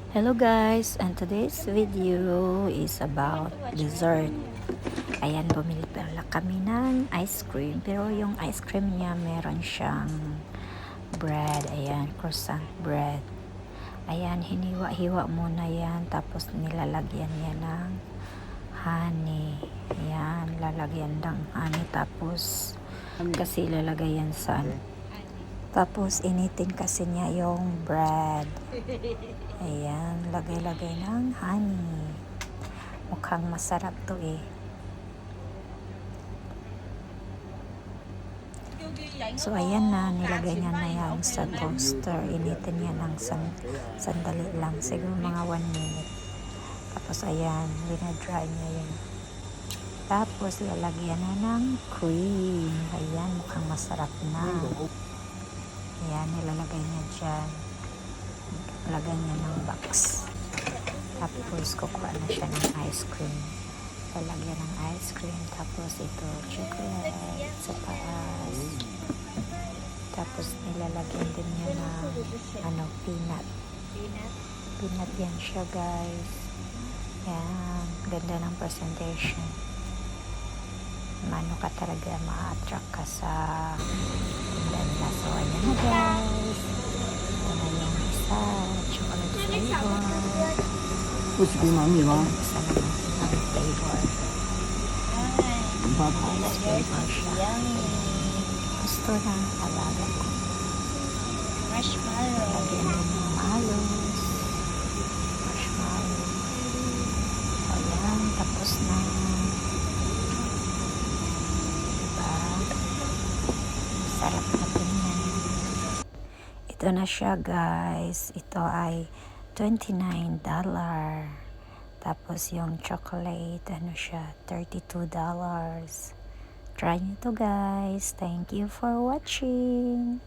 Hello guys, and today's video is about dessert. Ayan, bumili pala kami ng ice cream. Pero yung ice cream niya meron siyang bread. Ayan, croissant bread. Ayan, hiniwa-hiwa muna yan. Tapos nilalagyan niya ng honey. Ayan, lalagyan ng honey. Tapos kasi ilalagay yan sa tapos initin kasi niya yung bread. Ayan, lagay-lagay ng honey. Mukhang masarap to eh. So ayan na, nilagay niya na yan sa toaster. Initin niya ng sandali lang, siguro mga 1 minute. Tapos ayan, linadry niya yun. Tapos lalagyan na ng cream. Ayan, mukhang masarap na. Ayan, nilalagay niya dyan. Lagyan niya ng box. Tapos kukuha na siya ng ice cream. Lalagyan ng ice cream. Tapos ito, chocolate sa taas. Tapos nilalagyan din niya ng peanut. Peanut yan siya guys. Yan. Ganda ng presentation. Mano ka talaga ma-attract ka sa ganda. So ayan na guys. Ito na yung isa. Chocolate flavor. 不许给妈咪吗？ Isa naman ang flavor. Ice flavor siya. Gusto ng alaga ko. Lagyan din ng malos. Marshmallow. Ayan, tapos na. Diba? Sarap na tingnan. Ito na siya guys. Ito ay $29. Tapos yung chocolate, ano siya, $32. Try nyo to guys. Thank you for watching.